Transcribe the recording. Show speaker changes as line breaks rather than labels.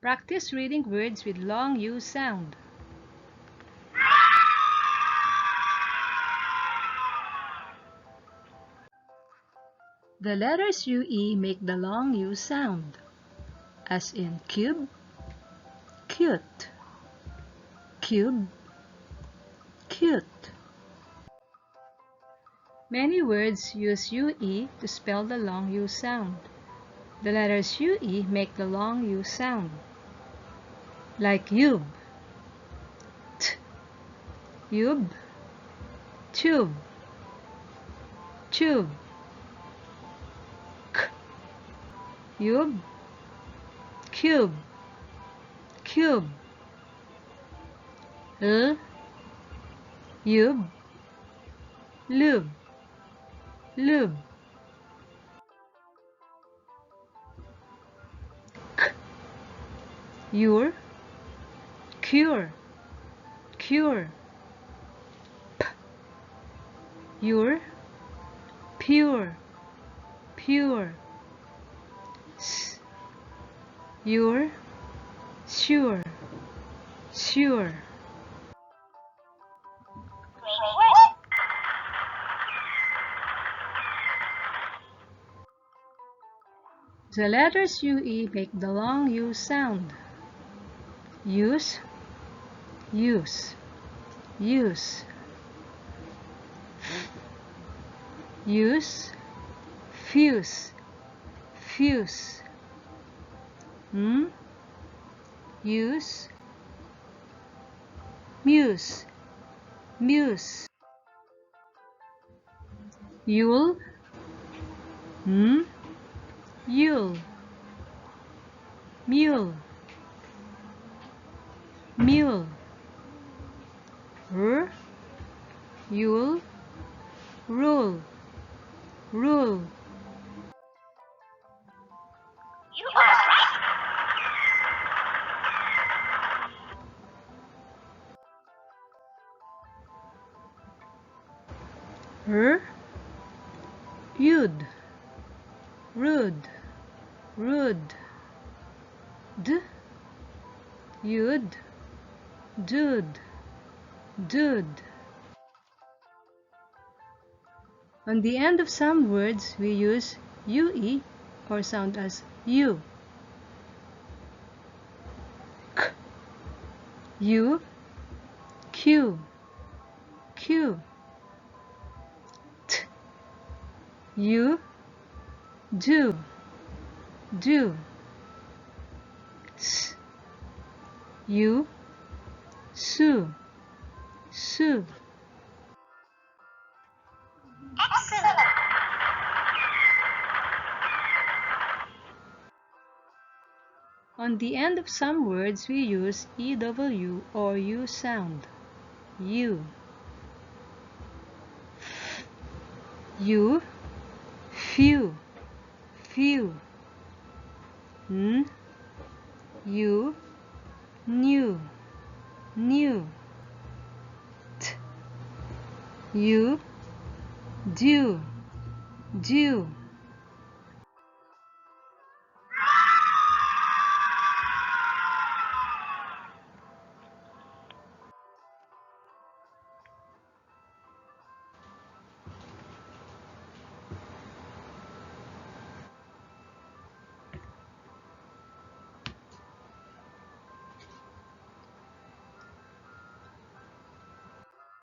Practice reading words with long U sound. The letters UE make the long U sound, as in cube, cute, cube, cute. Many words use UE to spell the long U sound. The letters UE make the long U sound, like yub, t, yub, tube, tube, k, yub, cube, cube, l, yub, lube, lube, k, your, cure, cure, p, your, pure, pure, s, your, sure, sure. The letters UE make the long U sound. Use, use, use. Use, fuse, fuse. Use, muse, muse. Yule, yule, mule, mule. Yule, rule, rule. Rude, rude, rude. Dude, dude, dude. On the end of some words, we use UE or sound as U. K, U, Q, Q. T, U, do, do. S, U, sue, sue.
Excellent.
On the end of some words, we use EW or U sound. U. U, few, few. You, new, new. T, you, due, due.